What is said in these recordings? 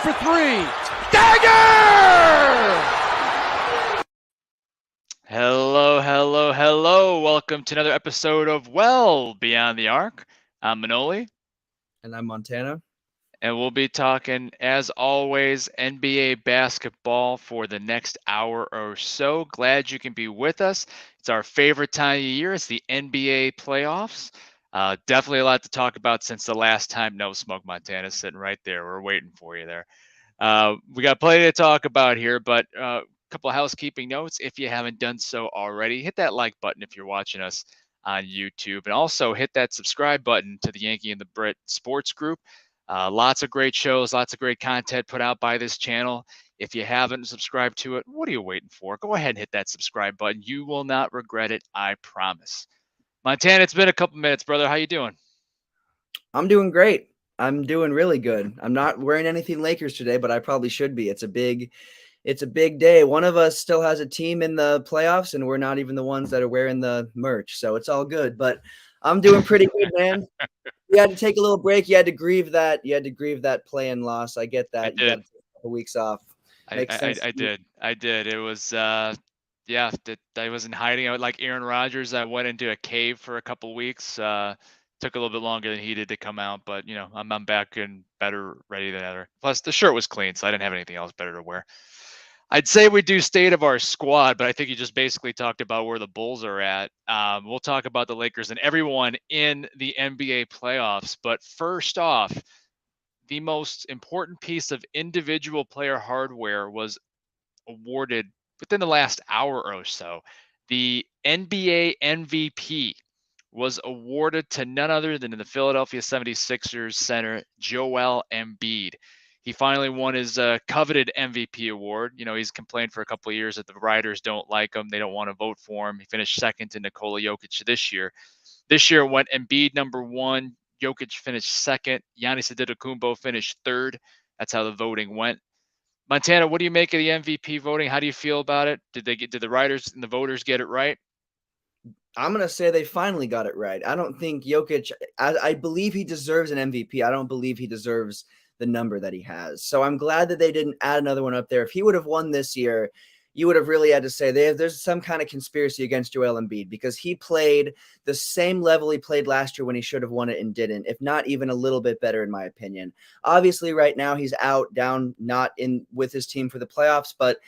for three. Dagger! Hello, hello, hello. Welcome to another episode of Well Beyond the Arc. I'm Manoli. And I'm Montana. And we'll be talking, as always, NBA basketball for the next hour or so. Glad you can be with us. It's our favorite time of year. It's the NBA playoffs. Definitely a lot to talk about since the last time. No Smoke Montana's sitting right there. We're waiting for you there. We got plenty to talk about here, but a couple of housekeeping notes. If you haven't done so already, hit that like button if you're watching us on YouTube. And also hit that subscribe button to the Yankee and the Brit Sports Group. Lots of great shows, lots of great content put out by this channel. If you haven't subscribed to it, what are you waiting for? Go ahead and hit that subscribe button. You will not regret it, I promise. Montana, it's been a couple minutes, brother. How you doing? I'm doing great. I'm doing really good. I'm not wearing anything Lakers today, but I probably should be. It's a big day. One of us still has a team in the playoffs, and we're not even the ones that are wearing the merch. So it's all good. But I'm doing pretty good, man. You had to take a little break. You had to grieve that. Play-in loss. I get that. You got to take a couple weeks off. Makes sense. I did. It was yeah, I was in hiding. I like Aaron Rodgers. I went into a cave for a couple weeks. Took a little bit longer than he did to come out, but you know, I'm back and better, ready than ever. Plus, the shirt was clean, so I didn't have anything else better to wear. I'd say we do state of our squad, but I think you just basically talked about where the Bulls are at. We'll talk about the Lakers and everyone in the NBA playoffs. But first off, the most important piece of individual player hardware was awarded within the last hour or so. The NBA MVP was awarded to none other than the Philadelphia 76ers center, Joel Embiid. He finally won his coveted MVP award. You know, he's complained for a couple of years that the writers don't like him. They don't want to vote for him. He finished second to Nikola Jokic this year. This year went Embiid number one, Jokic finished second, Giannis Antetokounmpo finished third. That's how the voting went. Montana, what do you make of the MVP voting? How do you feel about it? Did the writers and the voters get it right? I'm going to say they finally got it right. I don't think Jokic, I believe he deserves an MVP. I don't believe he deserves the number that he has. So I'm glad that they didn't add another one up there. If he would have won this year, you would have really had to say there's some kind of conspiracy against Joel Embiid, because he played the same level he played last year when he should have won it and didn't, if not even a little bit better, in my opinion. Obviously, right now he's out, down, not in with his team for the playoffs, but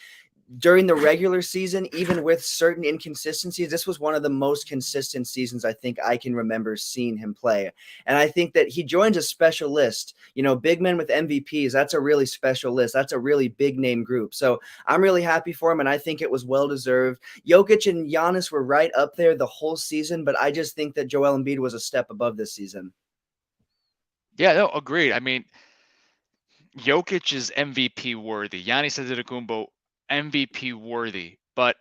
during the regular season, even with certain inconsistencies, this was one of the most consistent seasons I think I can remember seeing him play. And I think that he joins a special list. You know, big men with MVPs, that's a really special list. That's a really big name group. So I'm really happy for him, and I think it was well-deserved. Jokic and Giannis were right up there the whole season, but I just think that Joel Embiid was a step above this season. Yeah, no, agreed. I mean, Jokic is MVP worthy. Giannis Antetokounmpo MVP worthy, but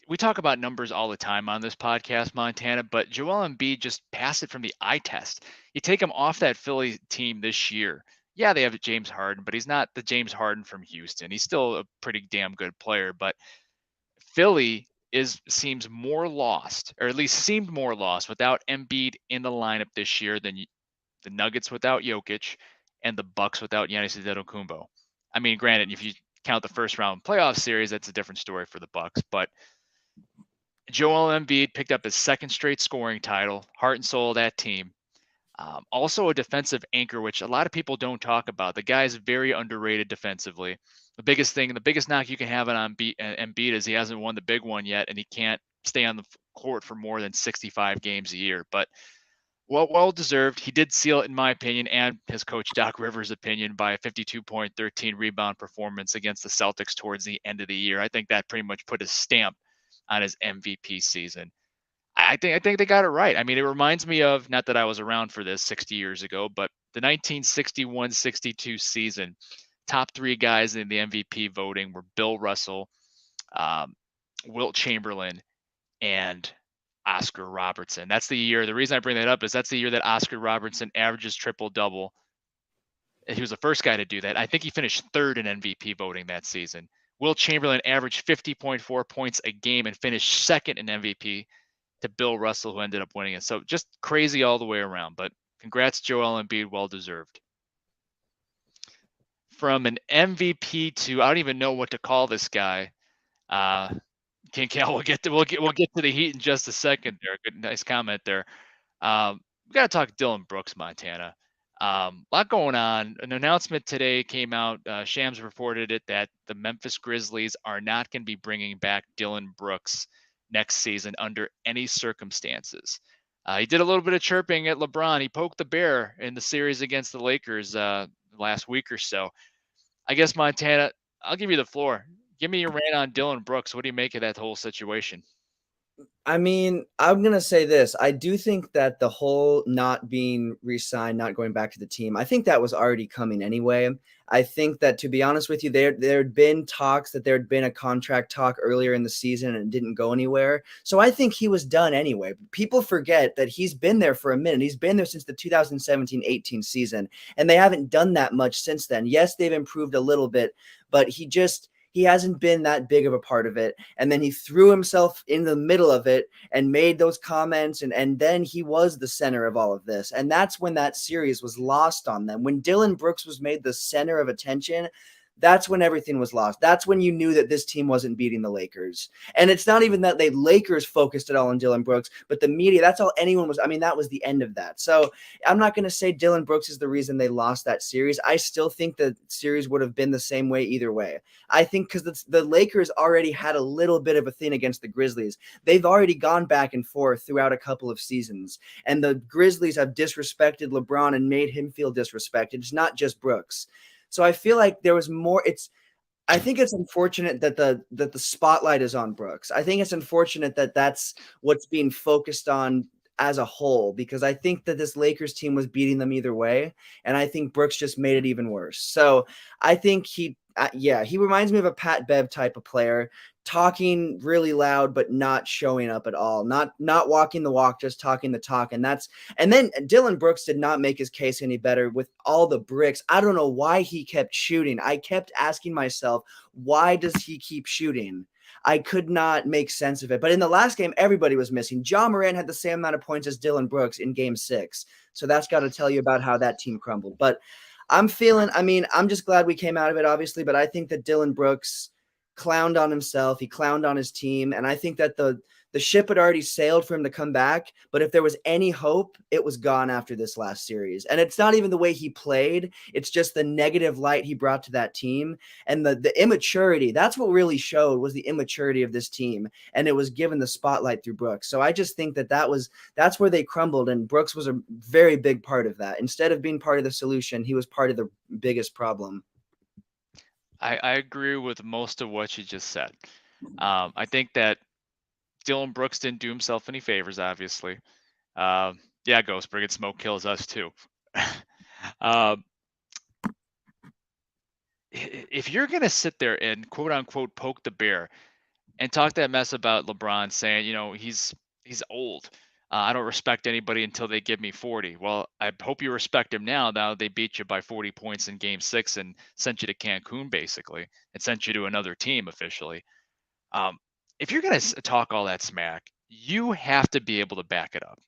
we talk about numbers all the time on this podcast, Montana, but Joel Embiid just passed it from the eye test. You take him off that Philly team this year. Yeah, they have James Harden, but he's not the James Harden from Houston. He's still a pretty damn good player, but Philly seems more lost, or at least seemed more lost without Embiid in the lineup this year than the Nuggets without Jokic and the Bucks without Giannis Antetokounmpo. I mean, granted, if you count the first round playoff series, that's a different story for the Bucks, but Joel Embiid picked up his second straight scoring title, heart and soul of that team. Also a defensive anchor, which a lot of people don't talk about. The guy is very underrated defensively. The biggest knock you can have on Embiid is he hasn't won the big one yet, and he can't stay on the court for more than 65 games a year. But well deserved. He did seal it, in my opinion, and his coach Doc Rivers' opinion, by a 52-point, 13 rebound performance against the Celtics towards the end of the year. I think that pretty much put a stamp on his MVP season. I think they got it right. I mean, it reminds me of, not that I was around for this 60 years ago, but the 1961-62 season. Top three guys in the MVP voting were Bill Russell, Wilt Chamberlain, and Oscar Robertson. That's the year. The reason I bring that up is that's the year that Oscar Robertson averages triple-double. He was the first guy to do that. I think he finished third in MVP voting that season. Wilt Chamberlain averaged 50.4 points a game and finished second in MVP to Bill Russell, who ended up winning it. So just crazy all the way around. But congrats, Joel Embiid, well deserved. from an MVP to I don't even know what to call this guy. We'll get to the Heat in just a second there. Good, nice comment there. We got to talk Dillon Brooks, Montana. A lot going on. An announcement today came out. Shams reported it that the Memphis Grizzlies are not going to be bringing back Dillon Brooks next season under any circumstances. He did a little bit of chirping at LeBron. He poked the bear in the series against the Lakers last week or so. I guess, Montana, I'll give you the floor. Give me your rant on Dillon Brooks. What do you make of that whole situation? I mean, I'm gonna say this. I do think that the whole not being re-signed, not going back to the team, I think that was already coming anyway. I think that, to be honest with you, there had been talks that there had been a contract talk earlier in the season and it didn't go anywhere. So I think he was done anyway. People forget that he's been there for a minute. He's been there since the 2017-18 season, and they haven't done that much since then. Yes, they've improved a little bit, but he hasn't been that big of a part of it. And then he threw himself in the middle of it and made those comments. And then he was the center of all of this. And that's when that series was lost on them. When Dillon Brooks was made the center of attention, that's when everything was lost. That's when you knew that this team wasn't beating the Lakers. And it's not even that the Lakers focused it all on Dillon Brooks, but the media, that's all anyone was. I mean, that was the end of that. So I'm not going to say Dillon Brooks is the reason they lost that series. I still think the series would have been the same way either way. I think because the Lakers already had a little bit of a thing against the Grizzlies. They've already gone back and forth throughout a couple of seasons. And the Grizzlies have disrespected LeBron and made him feel disrespected. It's not just Brooks. So I feel like there was more. I think it's unfortunate that the spotlight is on Brooks. I think it's unfortunate that that's what's being focused on as a whole, because I think that this Lakers team was beating them either way, and I think Brooks just made it even worse. So I think he reminds me of a Pat Bev type of player, talking really loud but not showing up at all, not walking the walk, just talking the talk. And then Dillon Brooks did not make his case any better with all the bricks. I don't know why he kept shooting. I kept asking myself, why does he keep shooting? I could not make sense of it. But in the last game, everybody was missing. Ja Morant had the same amount of points as Dillon Brooks in game 6. So that's got to tell you about how that team crumbled. But I'm just glad we came out of it, obviously, but I think that Dillon Brooks clowned on himself. He clowned on his team. And I think that the ship had already sailed for him to come back. But if there was any hope, it was gone after this last series. And it's not even the way he played. It's just the negative light he brought to that team. And the immaturity, that's what really showed, was the immaturity of this team. And it was given the spotlight through Brooks. So I just think that's where they crumbled. And Brooks was a very big part of that. Instead of being part of the solution, he was part of the biggest problem. I agree with most of what you just said. I think that Dillon Brooks didn't do himself any favors, obviously. Ghost, bringing smoke kills us too. If you're going to sit there and quote unquote poke the bear and talk that mess about LeBron, saying, he's old. I don't respect anybody until they give me 40. Well, I hope you respect him now. Now they beat you by 40 points in game 6 and sent you to Cancun, basically, and sent you to another team officially. If you're going to talk all that smack, you have to be able to back it up,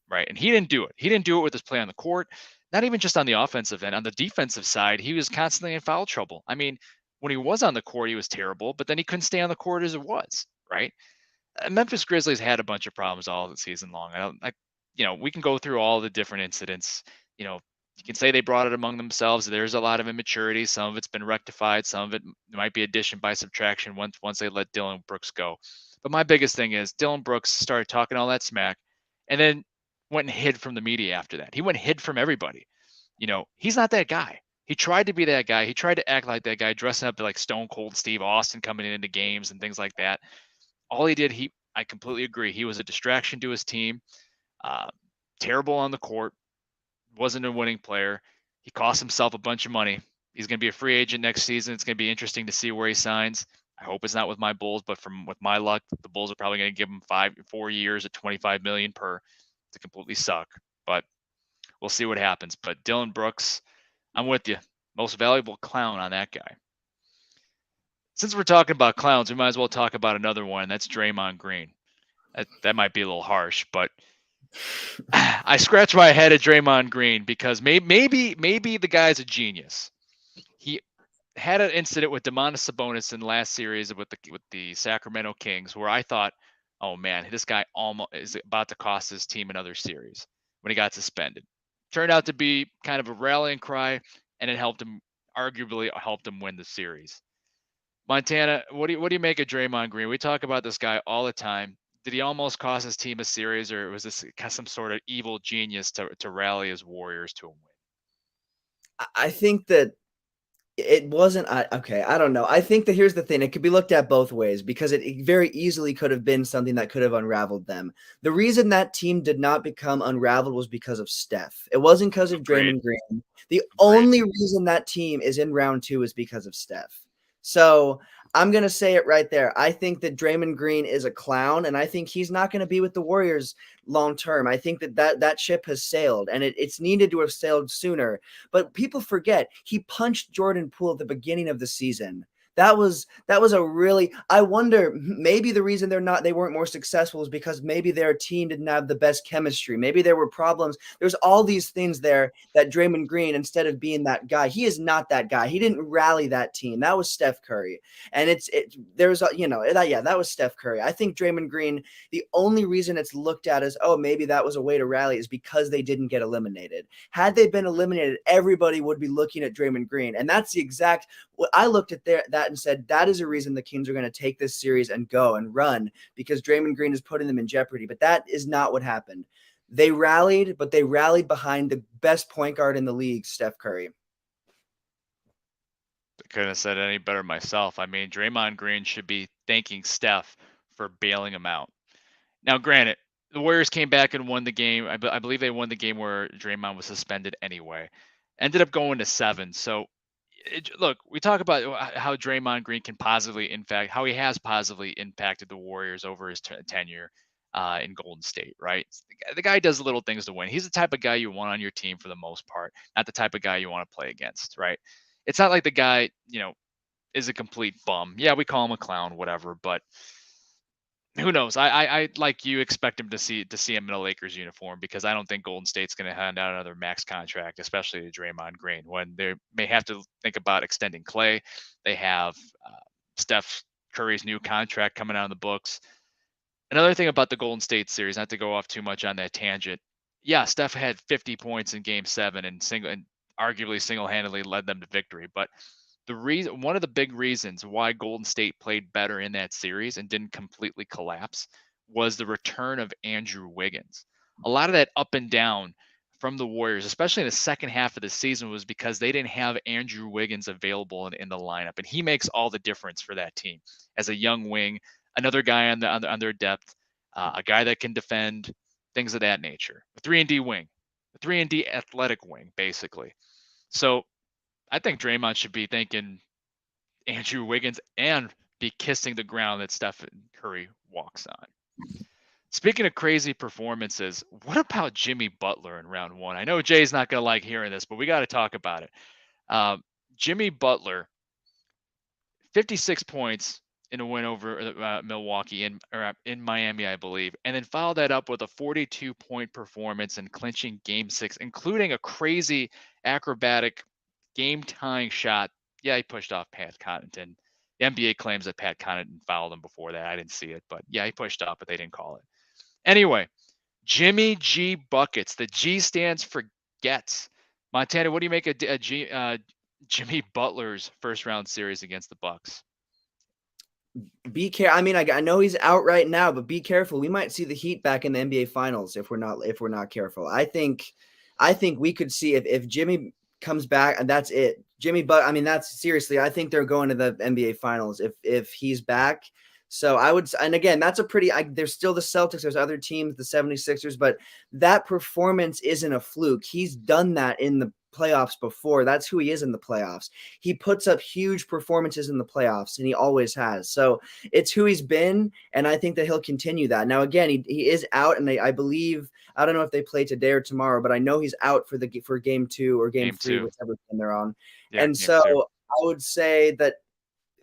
right? And he didn't do it. He didn't do it with his play on the court, not even just on the offensive end. On the defensive side, he was constantly in foul trouble. I mean, when he was on the court, he was terrible, but then he couldn't stay on the court as it was, right? Memphis Grizzlies had a bunch of problems all the season long. We can go through all the different incidents. You can say they brought it among themselves. There's a lot of immaturity. Some of it's been rectified. Some of it might be addition by subtraction once they let Dillon Brooks go. But my biggest thing is Dillon Brooks started talking all that smack and then went and hid from the media after that. He went and hid from everybody. He's not that guy. He tried to be that guy. He tried to act like that guy, dressing up like Stone Cold Steve Austin coming into games and things like that. All he did, I completely agree. He was a distraction to his team. Terrible on the court. Wasn't a winning player. He cost himself a bunch of money. He's going to be a free agent next season. It's going to be interesting to see where he signs. I hope it's not with my Bulls, but with my luck, the Bulls are probably going to give him 4 years at $25 million per to completely suck. But we'll see what happens. But Dillon Brooks, I'm with you. Most valuable clown on that guy. Since we're talking about clowns, we might as well talk about another one. That's Draymond Green. That might be a little harsh, but I scratch my head at Draymond Green because maybe the guy's a genius. had an incident with Domantas Sabonis in the last series with the Sacramento Kings where I thought, oh man, this guy almost is about to cost his team another series when he got suspended. Turned out to be kind of a rallying cry, and it arguably helped him win the series. Montana, what do you make of Draymond Green? We talk about this guy all the time. Did he almost cost his team a series, or was this some sort of evil genius to rally his Warriors to a win? I think that it wasn't. Okay, I don't know. I think that here's the thing. It could be looked at both ways because it very easily could have been something that could have unraveled them. The reason that team did not become unraveled was because of Steph. It wasn't because of Agreed. Draymond Green. The Agreed. only reason that team is in round 2 is because of Steph. So I'm going to say it right there. I think that Draymond Green is a clown, and I think he's not going to be with the Warriors long term. I think that ship has sailed, and it's needed to have sailed sooner. But people forget he punched Jordan Poole at the beginning of the season. That was a really, I wonder, maybe the reason they weren't more successful is because maybe their team didn't have the best chemistry. Maybe there were problems. There's all these things there that Draymond Green, instead of being that guy, he is not that guy. He didn't rally that team. That was Steph Curry. And that was Steph Curry. I think Draymond Green, the only reason it's looked at as, oh, maybe that was a way to rally is because they didn't get eliminated. Had they been eliminated, everybody would be looking at Draymond Green. And that's the exact, what I looked at that and said, that is a reason the Kings are going to take this series and go and run because Draymond Green is putting them in jeopardy. But that is not what happened. They rallied, but they rallied behind the best point guard in the league, Steph Curry. I couldn't have said it any better myself. I mean, Draymond Green should be thanking Steph for bailing him out. Now, granted, the Warriors came back and won the game. I believe they won the game where Draymond was suspended anyway. Ended up going to 7. So, look, we talk about how Draymond Green can positively, in fact, how he has positively impacted the Warriors over his tenure in Golden State, right? The guy does little things to win. He's the type of guy you want on your team for the most part, not the type of guy you want to play against, right? It's not like the guy, is a complete bum. Yeah, we call him a clown, whatever, but who knows? I like you expect him to see him in a Lakers uniform because I don't think Golden State's going to hand out another max contract, especially to Draymond Green, when they may have to think about extending Clay. They have Steph Curry's new contract coming out of the books. Another thing about the Golden State series, not to go off too much on that tangent. Yeah, Steph had 50 points in Game 7 and arguably single-handedly led them to victory, but one of the big reasons why Golden State played better in that series and didn't completely collapse was the return of Andrew Wiggins. A lot of that up and down from the Warriors, especially in the second half of the season, was because they didn't have Andrew Wiggins available in the lineup, and he makes all the difference for that team as a young wing, another guy on their depth, a guy that can defend, things of that nature. A 3-and-D wing, a 3-and-D athletic wing, basically. So I think Draymond should be thanking Andrew Wiggins and be kissing the ground that Stephen Curry walks on. Speaking of crazy performances, what about Jimmy Butler in round 1? I know Jay's not going to like hearing this, but we got to talk about it. Jimmy Butler, 56 points in a win over Milwaukee in Miami, I believe, and then followed that up with a 42-point performance in clinching Game 6, including a crazy acrobatic game-tying shot. Yeah, he pushed off Pat Connaughton. The NBA claims that Pat Connaughton fouled him before that. I didn't see it, but yeah, he pushed off, but they didn't call it. Anyway, Jimmy G buckets. The G stands for gets. Montana, what do you make of Jimmy Butler's first-round series against the Bucks? Be careful. I mean, I know he's out right now, but be careful. We might see the Heat back in the NBA Finals if we're not careful. I think we could see if Jimmy comes back and that's it. That's seriously. I think they're going to the NBA Finals if he's back. So I would, and again, that's a pretty, there's still the Celtics, there's other teams, the 76ers, but that performance isn't a fluke. He's done that in the playoffs before. That's who he is in the playoffs. He puts up huge performances in the playoffs, and he always has. So it's who he's been, and I think that he'll continue that. Now, again, he is out, and I believe, I don't know if they play today or tomorrow, but I know he's out for Game 2 or Game 3, whichever team they're on. Yeah, and so I would say that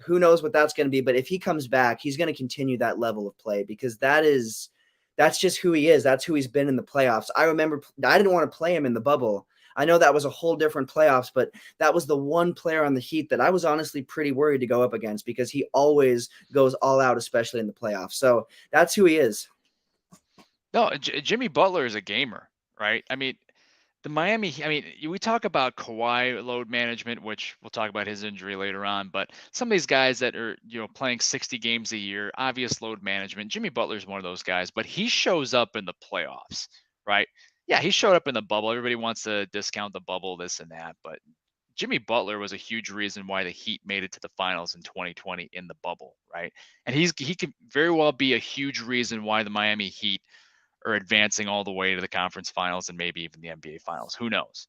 who knows what that's going to be, but if he comes back, he's going to continue that level of play because that's just who he is. That's who he's been in the playoffs. I remember I didn't want to play him in the bubble. I know that was a whole different playoffs, but that was the one player on the Heat that I was honestly pretty worried to go up against because he always goes all out, especially in the playoffs. So that's who he is. No, Jimmy Butler is a gamer, right? I mean, the Miami, I mean, we talk about Kawhi load management, which we'll talk about his injury later on, but some of these guys that are, playing 60 games a year, obvious load management. Jimmy Butler's one of those guys, but he shows up in the playoffs, right? Yeah, he showed up in the bubble. Everybody wants to discount the bubble, this and that, but Jimmy Butler was a huge reason why the Heat made it to the finals in 2020 in the bubble, right? And he could very well be a huge reason why the Miami Heat are advancing all the way to the conference finals and maybe even the NBA finals. Who knows?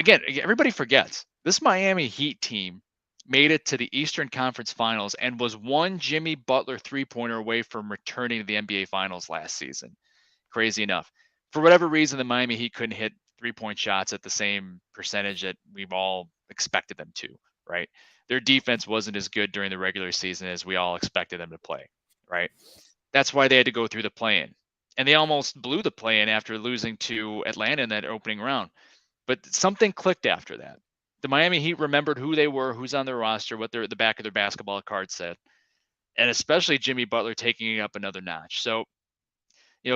Again, everybody forgets this Miami Heat team made it to the Eastern Conference Finals and was one Jimmy Butler three-pointer away from returning to the NBA Finals last season. Crazy enough. For whatever reason, the Miami Heat couldn't hit three-point shots at the same percentage that we've all expected them to, right? Their defense wasn't as good during the regular season as we all expected them to play, right? That's why they had to go through the play-in. And they almost blew the play-in after losing to Atlanta in that opening round. But something clicked after that. The Miami Heat remembered who they were, who's on their roster, what the back of their basketball card said, and especially Jimmy Butler taking it up another notch. So,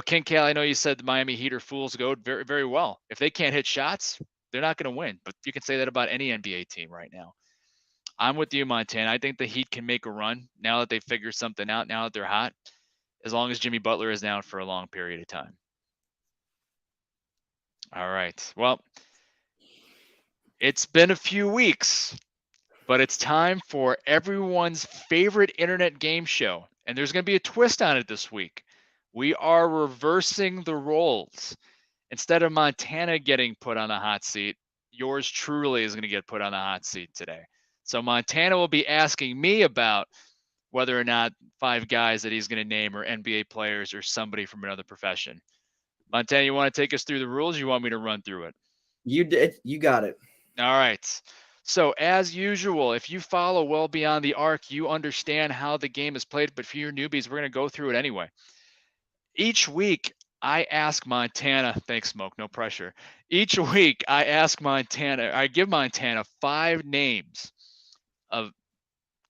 Ken Kale, I know you said the Miami Heat are fool's gold very, very well. If they can't hit shots, they're not going to win. But you can say that about any NBA team right now. I'm with you, Montana. I think the Heat can make a run now that they figured something out, now that they're hot, as long as Jimmy Butler is down for a long period of time. All right. Well, it's been a few weeks, but it's time for everyone's favorite internet game show. And there's going to be a twist on it this week. We are reversing the roles. Instead of Montana getting put on the hot seat, yours truly is going to get put on the hot seat today. So Montana will be asking me about whether or not 5 guys that he's going to name are NBA players or somebody from another profession. Montana, you want to take us through the rules? Or you want me to run through it? You did. You got it. All right. So as usual, if you follow Well Beyond the Arc, you understand how the game is played. But for your newbies, we're going to go through it anyway. Each week, I ask Montana, thanks, Smoke, no pressure. Each week, I give Montana 5 names of,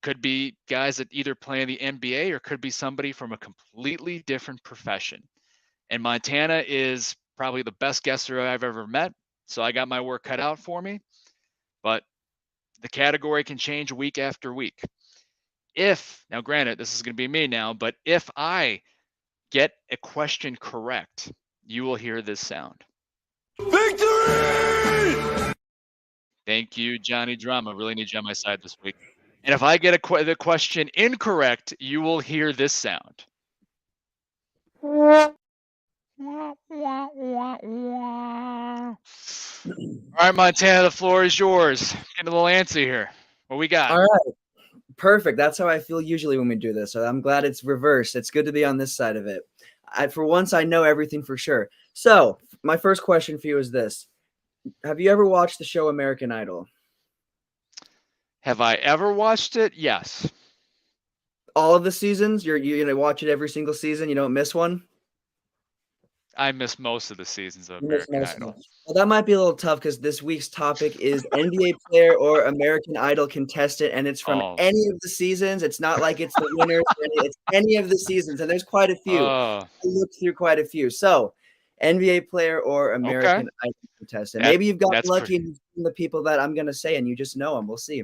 could be guys that either play in the NBA or could be somebody from a completely different profession. And Montana is probably the best guesser I've ever met. So I got my work cut out for me. But the category can change week after week. Now granted, this is going to be me now, but if I get a question correct, you will hear this sound. Victory! Thank you, Johnny Drama. Really need you on my side this week. And if I get the question incorrect, you will hear this sound. All right, Montana, the floor is yours. Get a little antsy here. What we got? All right. Perfect. That's how I feel usually when we do this. So I'm glad it's reversed. It's good to be on this side of it. For once, I know everything for sure. So my first question for you is this. Have you ever watched the show American Idol? Have I ever watched it? Yes. All of the seasons? You're going to watch it every single season? You don't miss one? I missed most of the seasons of American Idol. Well, that might be a little tough because this week's topic is NBA player or American Idol contestant, and it's from any of the seasons. It's not like it's the winners. It's any of the seasons, and there's quite a few. I looked through quite a few. So, NBA player or American Idol contestant. Maybe you've got lucky and you've seen the people that I'm going to say, and you just know them. We'll see.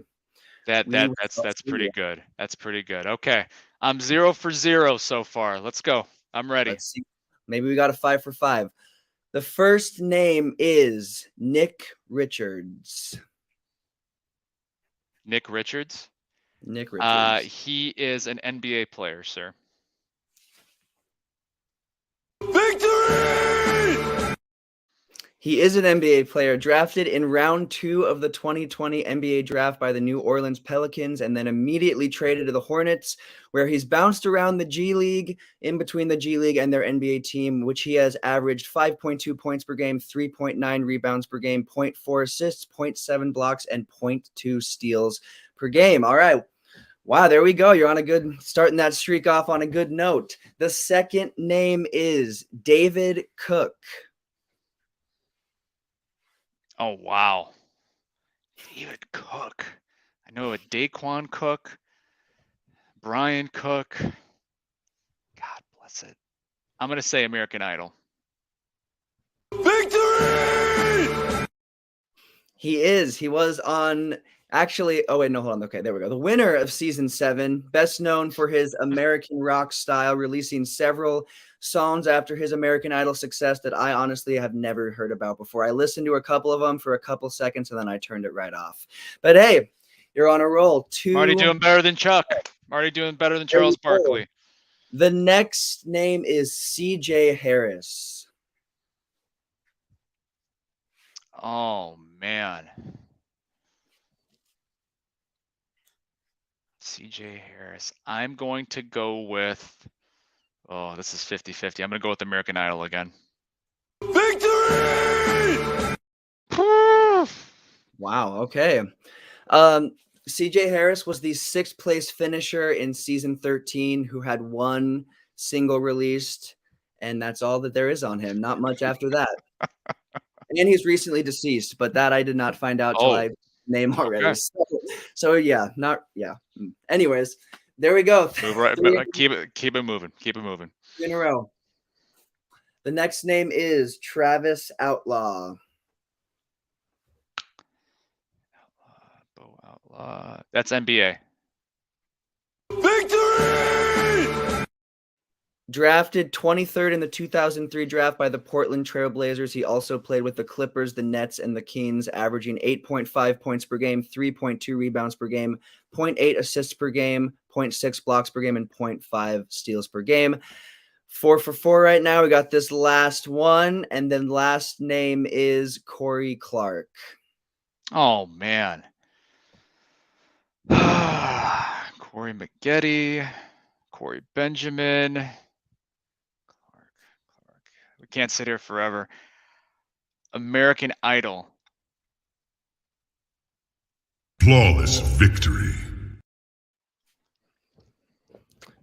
That's pretty good. That's pretty good. Okay, I'm 0 for 0 so far. Let's go. I'm ready. Let's see. Maybe we got a 5 for 5. The first name is Nick Richards. Nick Richards? Nick Richards. He is an NBA player, sir. Victory! He is an NBA player drafted in round 2 of the 2020 NBA draft by the New Orleans Pelicans and then immediately traded to the Hornets, where he's bounced around the G League, in between the G League and their NBA team, which he has averaged 5.2 points per game, 3.9 rebounds per game, 0.4 assists, 0.7 blocks, and 0.2 steals per game. All right. Wow, there we go. You're on starting that streak off on a good note. The second name is David Cook. Oh, wow. David Cook. I know a Daquan Cook, Brian Cook. God bless it. I'm going to say American Idol. Victory! He was on actually. Oh, wait, no, hold on. Okay, there we go. The winner of season 7, best known for his American rock style, releasing several songs after his American Idol success that I honestly have never heard about before. I listened to a couple of them for a couple seconds and then I turned it right off. But hey, you're on a roll. Marty doing better than Chuck. Marty doing better than Charles Barkley. The next name is CJ Harris. Oh, man. CJ Harris. I'm going to go with, oh, this is 50-50. I'm going to go with American Idol again. Victory! Wow, okay. CJ Harris was the 6th place finisher in season 13 who had one single released, and that's all that there is on him. Not much after that. And he's recently deceased, but that I did not find out till I name already. Okay. So yeah. Anyways, there we go. Move right, keep it moving. Keep it moving. 3 in a row. The next name is Travis Outlaw. Bo Outlaw. That's NBA. Victory! Drafted 23rd in the 2003 draft by the Portland Trail Blazers. He also played with the Clippers, the Nets, and the Kings, averaging 8.5 points per game, 3.2 rebounds per game, 0.8 assists per game, 0.6 blocks per game, and 0.5 steals per game. 4 for 4 right now. We got this last one, and then last name is Corey Clark. Oh, man. Corey Maggette, Corey Benjamin. Clark. We can't sit here forever. American Idol. Flawless victory.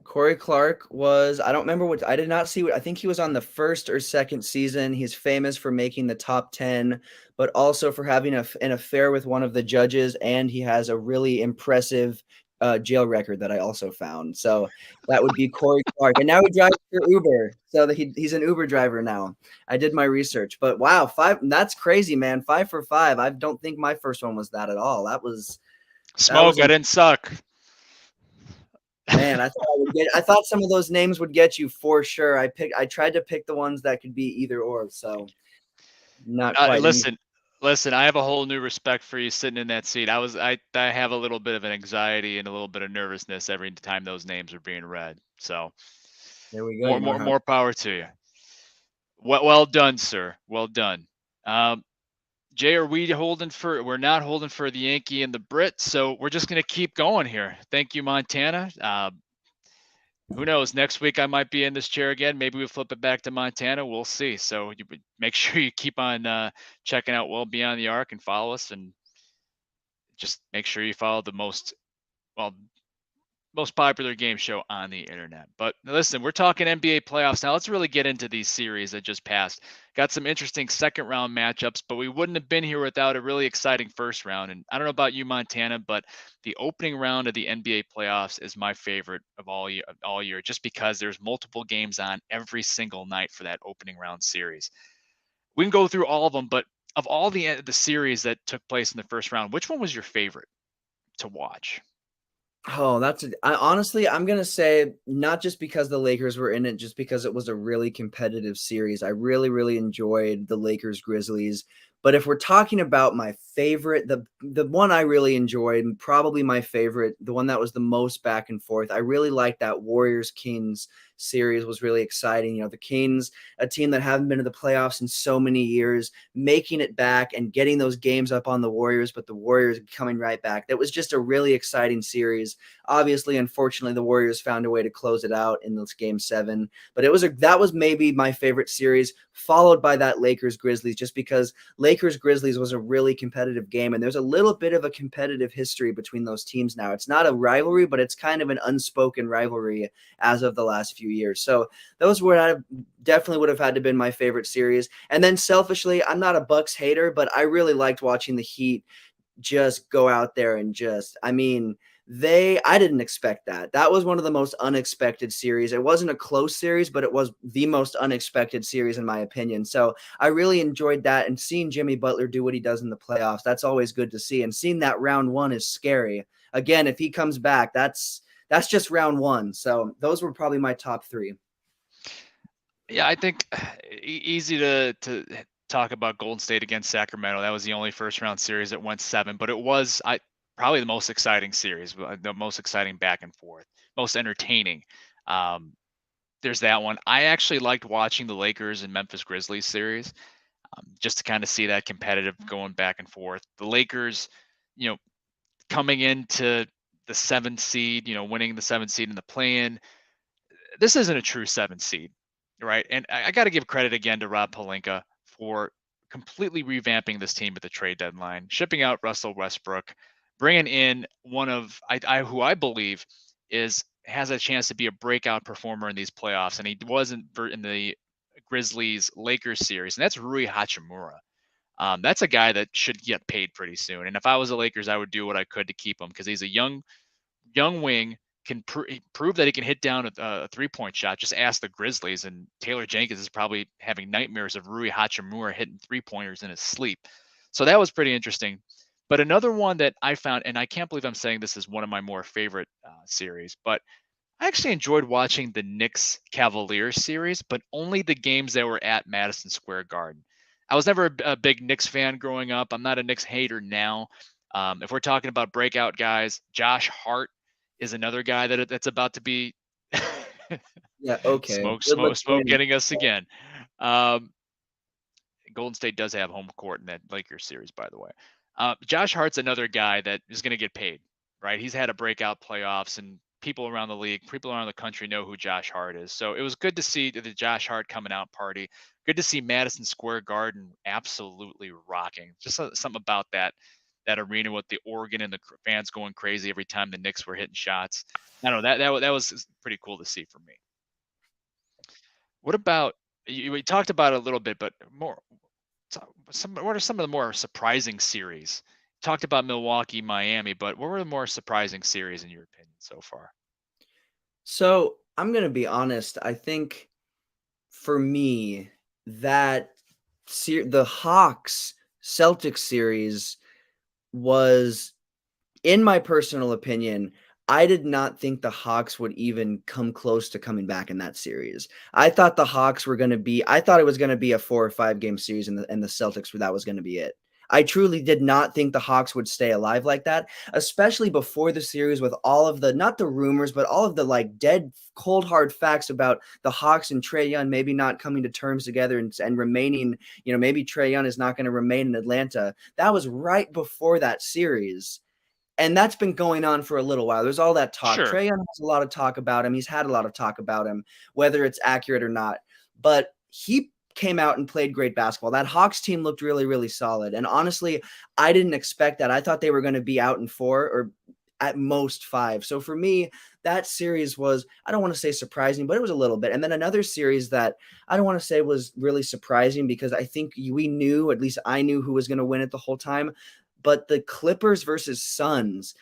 Corey Clark was, I don't remember what, I did not see what, I think he was on the 1st or 2nd season. He's famous for making the top 10, but also for having an affair with one of the judges. And he has a really impressive jail record that I also found. So that would be Corey Clark. And now he drives for Uber. So that he's an Uber driver now. I did my research, but wow, 5, that's crazy, man. 5 for 5. I don't think my first one was that at all. That was Smoke. I didn't suck. Man, I thought some of those names would get you for sure. I tried to pick the ones that could be either or, so not quite. Listen, I have a whole new respect for you sitting in that seat. I have a little bit of an anxiety and a little bit of nervousness every time those names are being read. So there we go. More power to you. Well done, sir. Well done. Jay, we're not holding for the Yankee and the Brit, so we're just going to keep going here. Thank you, Montana. Who knows? Next week I might be in this chair again. Maybe we flip it back to Montana. We'll see. So you make sure you keep on checking out Well Beyond the Arc and follow us, and just make sure you follow the most popular game show on the internet. But listen, we're talking NBA playoffs now. Let's really get into these series that just passed. Got some interesting second round matchups, but we wouldn't have been here without a really exciting first round. And I don't know about you, Montana, but the opening round of the NBA playoffs is my favorite of all year, just because there's multiple games on every single night for that opening round series. We can go through all of them, but of all the series that took place in the first round, which one was your favorite to watch? Oh, honestly, I'm going to say not just because the Lakers were in it, just because it was a really competitive series. I really, really enjoyed the Lakers Grizzlies. But if we're talking about my favorite, the one I really enjoyed, and probably my favorite, the one that was the most back and forth, I really liked that Warriors Kings series. Was really exciting. You know, the Kings, a team that haven't been to the playoffs in so many years, making it back and getting those games up on the Warriors, but the Warriors coming right back. That was just a really exciting series. Obviously, unfortunately, the Warriors found a way to close it out in this game 7, but that was maybe my favorite series, followed by that Lakers Grizzlies, just because Lakers Lakers Grizzlies was a really competitive game, and there's a little bit of a competitive history between those teams now. It's not a rivalry, but it's kind of an unspoken rivalry as of the last few years. So those definitely would have had to been my favorite series. And then selfishly, I'm not a Bucks hater, but I really liked watching the Heat just go out there and I didn't expect that. That was one of the most unexpected series. It wasn't a close series, but it was the most unexpected series in my opinion. So I really enjoyed that, and seeing Jimmy Butler do what he does in the playoffs, that's always good to see. And seeing that round one is scary. Again, if he comes back, that's just round one. So those were probably my top three. Yeah, I think easy to talk about Golden State against Sacramento. That was the only first round series that went 7, but it was probably the most exciting series, the most exciting back and forth, most entertaining. There's that one. I actually liked watching the Lakers and Memphis Grizzlies series, just to kind of see that competitive going back and forth. The Lakers, coming into the 7th seed, winning the 7th seed in the play-in. This isn't a true 7th seed, right? And I got to give credit again to Rob Pelinka for completely revamping this team at the trade deadline, shipping out Russell Westbrook, bringing in one of who I believe has a chance to be a breakout performer in these playoffs, and he wasn't in the Grizzlies Lakers series, and that's Rui Hachimura. That's a guy that should get paid pretty soon. And if I was the Lakers, I would do what I could to keep him, because he's a young wing, can prove that he can hit down a 3-point shot. Just ask the Grizzlies, and Taylor Jenkins is probably having nightmares of Rui Hachimura hitting 3-pointers in his sleep. So that was pretty interesting. But another one that I found, and I can't believe I'm saying this is one of my more favorite series, but I actually enjoyed watching the Knicks Cavaliers series, but only the games that were at Madison Square Garden. I was never a big Knicks fan growing up. I'm not a Knicks hater now. If we're talking about breakout guys, Josh Hart is another guy that's about to be yeah, okay. Smoke getting us again. Golden State does have home court in that Lakers series, by the way. Josh Hart's another guy that is going to get paid, right? He's had a breakout playoffs, and people around the league, people around the country know who Josh Hart is. So it was good to see the Josh Hart coming out party. Good to see Madison Square Garden absolutely rocking. Just something about that arena with the organ and the fans going crazy every time the Knicks were hitting shots. I don't know, that was pretty cool to see for me. What about, we talked about it a little bit, but more, what are some of the more surprising series? Talked about Milwaukee, Miami, but what were the more surprising series in your opinion so far? So I'm going to be honest. I think for me, that the Hawks Celtics series was, in my personal opinion, I did not think the Hawks would even come close to coming back in that series. I thought the Hawks were going to be, I thought it was going to be a 4 or 5 game series, and the Celtics, that was going to be it. I truly did not think the Hawks would stay alive like that, especially before the series, with all of the, not the rumors, but all of the dead cold hard facts about the Hawks and Trae Young maybe not coming to terms together and remaining, maybe Trae Young is not going to remain in Atlanta. That was right before that series. And that's been going on for a little while. There's all that talk. Sure. Trae Young has a lot of talk about him. He's had a lot of talk about him, whether it's accurate or not. But he came out and played great basketball. That Hawks team looked really, really solid. And honestly, I didn't expect that. I thought they were going to be out in 4 or at most 5. So for me, that series was, I don't want to say surprising, but it was a little bit. And then another series that I don't want to say was really surprising, because I think we knew, at least I knew, who was going to win it the whole time. But the Clippers versus Suns,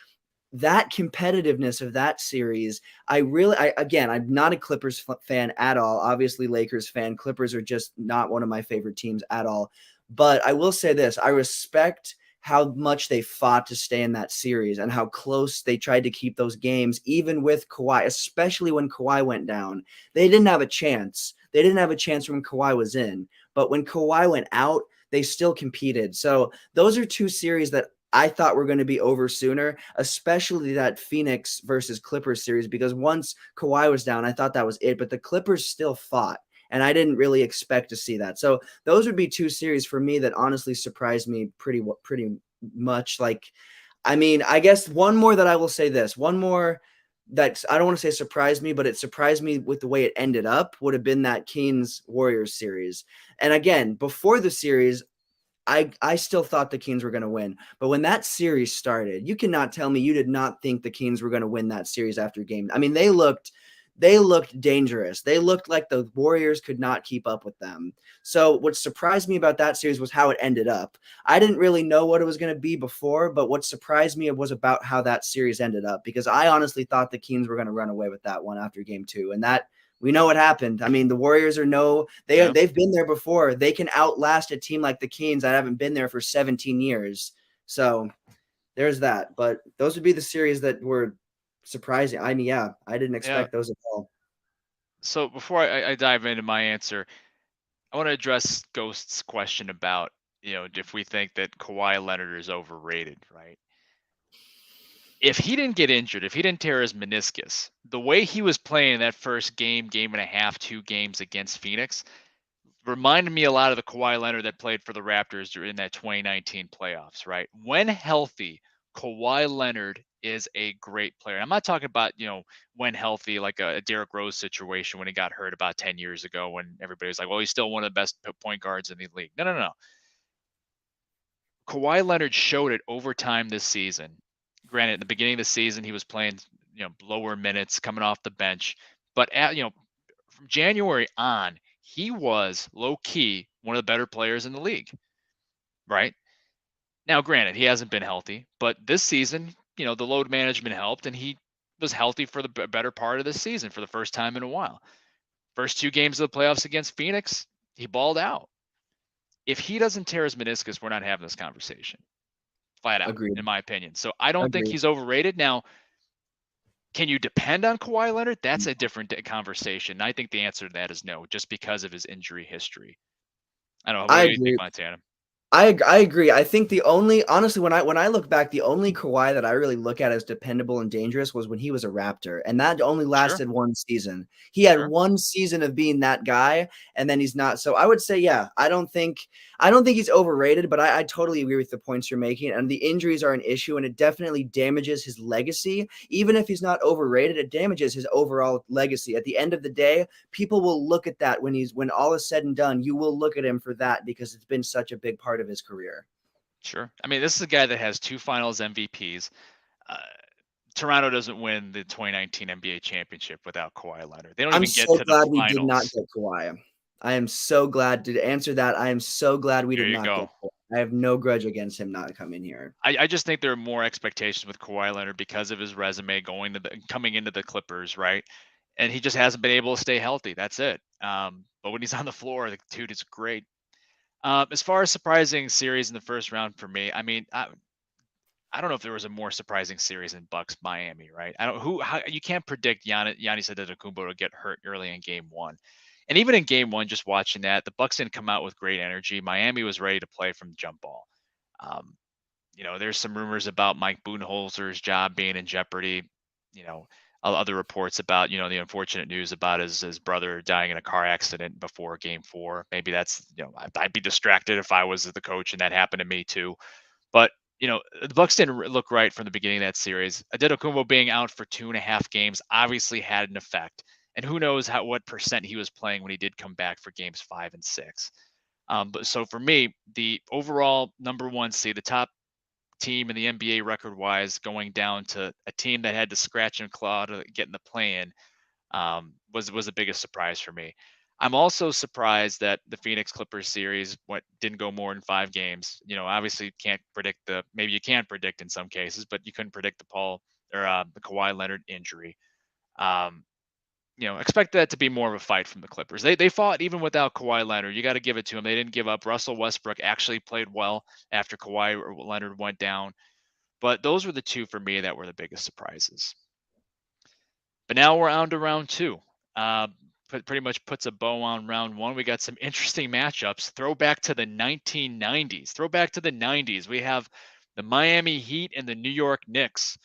that competitiveness of that series, again, I'm not a Clippers fan at all. Obviously, Lakers fan. Clippers are just not one of my favorite teams at all. But I will say this, I respect how much they fought to stay in that series and how close they tried to keep those games, even with Kawhi, especially when Kawhi went down. They didn't have a chance. They didn't have a chance when Kawhi was in. But when Kawhi went out, they still competed. So those are 2 series that I thought were going to be over sooner, especially that Phoenix versus Clippers series, because once Kawhi was down, I thought that was it. But the Clippers still fought, and I didn't really expect to see that. So those would be 2 series for me that honestly surprised me pretty much. I guess one more that I will say this, one more that I don't want to say surprised me, but it surprised me with the way it ended up, would have been that Kings Warriors series. And again, before the series, I still thought the Kings were going to win. But when that series started, you cannot tell me you did not think the Kings were going to win that series after game. I mean, they looked dangerous. They looked like the Warriors could not keep up with them. So what surprised me about that series was how it ended up. I didn't really know what it was going to be before, but what surprised me was about how that series ended up, because I honestly thought the Kings were going to run away with that one after game 2. And that, we know what happened. I mean, the Warriors they've been there before. They can outlast a team like the Kings that haven't been there for 17 years. So there's that. But those would be the series that were surprising. I mean, yeah, I didn't expect those at all. So before I dive into my answer, I want to address Ghost's question about, if we think that Kawhi Leonard is overrated, right? If he didn't get injured, if he didn't tear his meniscus, the way he was playing that first game and a half, 2 games against Phoenix reminded me a lot of the Kawhi Leonard that played for the Raptors during that 2019 playoffs, right? When healthy, Kawhi Leonard is a great player. I'm not talking about, when healthy, like a Derrick Rose situation when he got hurt about 10 years ago when everybody was like, well, he's still one of the best point guards in the league. No. Kawhi Leonard showed it over time this season. Granted, at the beginning of the season, he was playing, lower minutes coming off the bench. But from January on, he was low key one of the better players in the league, right? Now, granted, he hasn't been healthy, but this season, the load management helped, and he was healthy for the better part of this season for the first time in a while. First 2 games of the playoffs against Phoenix, he balled out. If he doesn't tear his meniscus, we're not having this conversation. Flat out, Agreed. in my opinion. So I don't think Agreed. he's overrated. Now, can you depend on Kawhi Leonard? That's a different conversation. I think the answer to that is no, just because of his injury history. I don't know. What do you think, Montana? I agree. I think honestly, when I look back, the only Kawhi that I really look at as dependable and dangerous was when he was a Raptor, and that only lasted 1 season. He had 1 season of being that guy, and then he's not. So I would say, yeah, I don't think he's overrated, but I totally agree with the points you're making. And the injuries are an issue, and it definitely damages his legacy. Even if he's not overrated, it damages his overall legacy. At the end of the day, people will look at that when all is said and done. You will look at him for that because it's been such a big part of his career. Sure. I mean, this is a guy that has 2 finals MVPs. Toronto doesn't win the 2019 NBA championship without Kawhi Leonard. They don't even get to the finals. I'm so glad we did not get Kawhi. I am so glad to answer that. I am so glad we did not get Kawhi. I have no grudge against him not coming here. I just think there are more expectations with Kawhi Leonard because of his resume coming into the Clippers, right? And he just hasn't been able to stay healthy. That's it. But when he's on the floor, the dude is great. As far as surprising series in the first round for me, I mean, I don't know if there was a more surprising series than Bucks Miami, right? You can't predict Giannis Antetokounmpo to get hurt early in game 1. And even in game 1, just watching that, the Bucks didn't come out with great energy. Miami was ready to play from jump ball. There's some rumors about Mike Budenholzer's job being in jeopardy. Other reports about, the unfortunate news about his brother dying in a car accident before game 4. Maybe that's, I'd be distracted if I was the coach and that happened to me too. But, the Bucks didn't look right from the beginning of that series. Antetokounmpo being out for 2.5 games obviously had an effect. And who knows what percent he was playing when he did come back for games 5 and 6. But so for me, the overall number 1 seed, the top team in the NBA record-wise, going down to a team that had to scratch and claw to get in the play-in, was the biggest surprise for me. I'm also surprised that the Phoenix Clippers series didn't go more than 5 games. Obviously can't predict maybe you can predict in some cases, but you couldn't predict the Kawhi Leonard injury. Expect that to be more of a fight from the Clippers. They fought even without Kawhi Leonard. You got to give it to them. They didn't give up. Russell Westbrook actually played well after Kawhi Leonard went down. But those were the 2 for me that were the biggest surprises. But now we're on to round 2. Pretty much puts a bow on round 1. We got some interesting matchups. Throwback to the 1990s. Throwback to the 90s. We have the Miami Heat and the New York Knicks.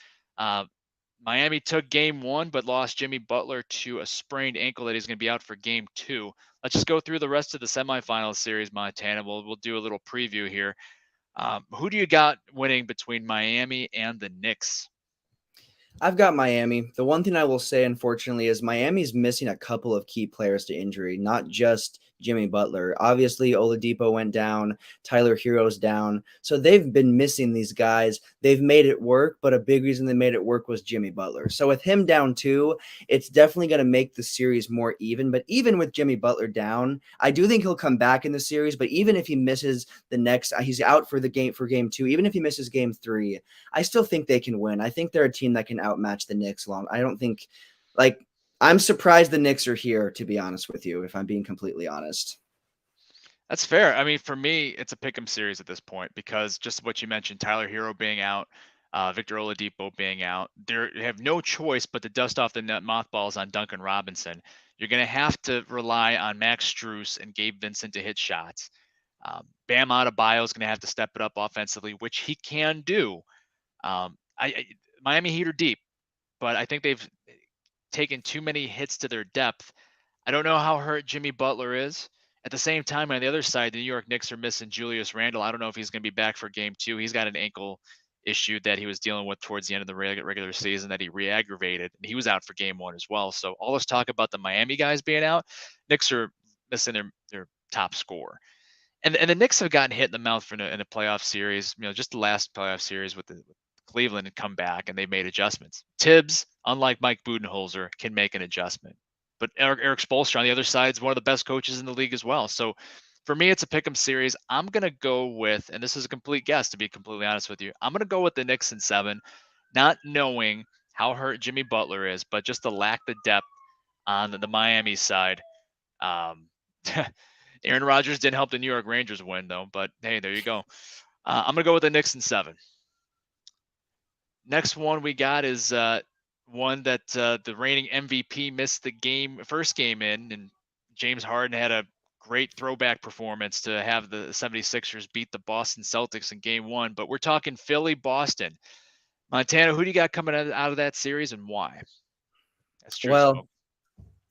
Miami took game 1, but lost Jimmy Butler to a sprained ankle that he's going to be out for game 2. Let's just go through the rest of the semifinal series, Montana. We'll do a little preview here. Who do you got winning between Miami and the Knicks? I've got Miami. The one thing I will say, unfortunately, is Miami's missing a couple of key players to injury, not just Jimmy Butler. Obviously, Oladipo went down, Tyler Hero's down. So they've been missing these guys. They've made it work, but a big reason they made it work was Jimmy Butler. So with him down too, it's definitely going to make the series more even. But even with Jimmy Butler down, I do think he'll come back in the series. But even if he misses the next, he's out for game 2. Even if he misses game 3, I still think they can win. I think they're a team that can outmatch the Knicks. I don't think, like, I'm surprised the Knicks are here, to be honest with you, if I'm being completely honest. That's fair. I mean, for me, it's a pick'em series at this point because just what you mentioned, Tyler Hero being out, Victor Oladipo being out, they have no choice but to dust off the net mothballs on Duncan Robinson. You're going to have to rely on Max Strus and Gabe Vincent to hit shots. Bam Adebayo is going to have to step it up offensively, which he can do. Miami Heat are deep, but I think they've taken too many hits to their depth. I don't know how hurt Jimmy Butler is. At the same time, on the other side, the New York Knicks are missing Julius Randle. I don't know if he's going to be back for game 2. He's got an ankle issue that he was dealing with towards the end of the regular season that he re-aggravated, and he was out for game 1 as well. So all this talk about the Miami guys being out, Knicks are missing their top scorer. And the Knicks have gotten hit in the mouth in a playoff series, just the last playoff series with Cleveland and come back, and they made adjustments. Tibbs, unlike Mike Budenholzer, can make an adjustment. But Eric Spoelstra on the other side is one of the best coaches in the league as well. So for me, it's a pick'em series. I'm going to go with, and this is a complete guess to be completely honest with you, I'm going to go with the Knicks in 7, not knowing how hurt Jimmy Butler is, but just the lack of depth on the Miami side. Aaron Rodgers didn't help the New York Rangers win, though. But hey, there you go. I'm going to go with the Knicks in 7. Next one we got is one that the reigning MVP missed the first game in, and James Harden had a great throwback performance to have the 76ers beat the Boston Celtics in game 1. But we're talking Philly-Boston. Montana, who do you got coming out of that series and why? That's true. Well,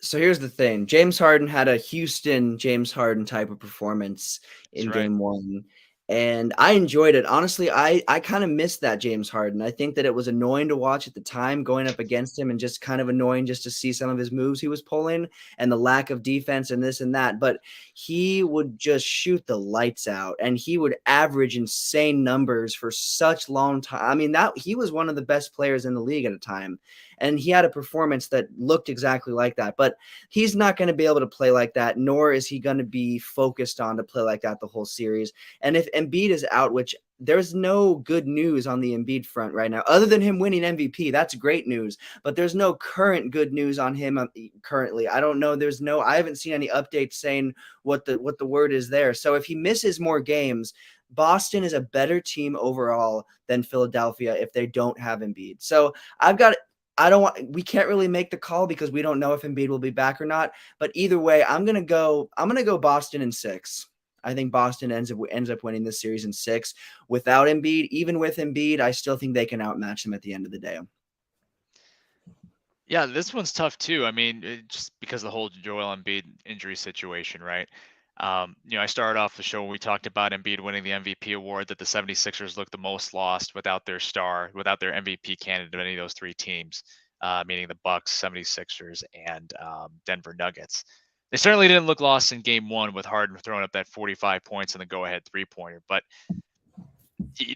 so here's the thing. James Harden had a Houston James Harden type of performance in game 1. And I enjoyed it. Honestly, I kind of missed that James Harden. I think that it was annoying to watch at the time going up against him and just kind of annoying just to see some of his moves he was pulling and the lack of defense and this and that. But he would just shoot the lights out and he would average insane numbers for such long time. I mean, he was one of the best players in the league at a time. And he had a performance that looked exactly like that. But he's not going to be able to play like that, nor is he going to be focused on to play like that the whole series. And if Embiid is out, which there's no good news on the Embiid front right now, other than him winning MVP, that's great news. But there's no current good news on him currently. I don't know. I haven't seen any updates saying what the word is there. So if he misses more games, Boston is a better team overall than Philadelphia if they don't have Embiid. So we can't really make the call because we don't know if Embiid will be back or not. But either way, I'm gonna go Boston in 6. I think Boston ends up winning this series in 6 without Embiid. Even with Embiid, I still think they can outmatch them at the end of the day. Yeah, this one's tough too. I mean, just because of the whole Joel Embiid injury situation, right? I started off the show when we talked about Embiid winning the MVP award, that the 76ers looked the most lost without their star, without their MVP candidate of any of those 3 teams, meaning the Bucks, 76ers, and Denver Nuggets. They certainly didn't look lost in game 1 with Harden throwing up that 45 points in the go-ahead 3-pointer, but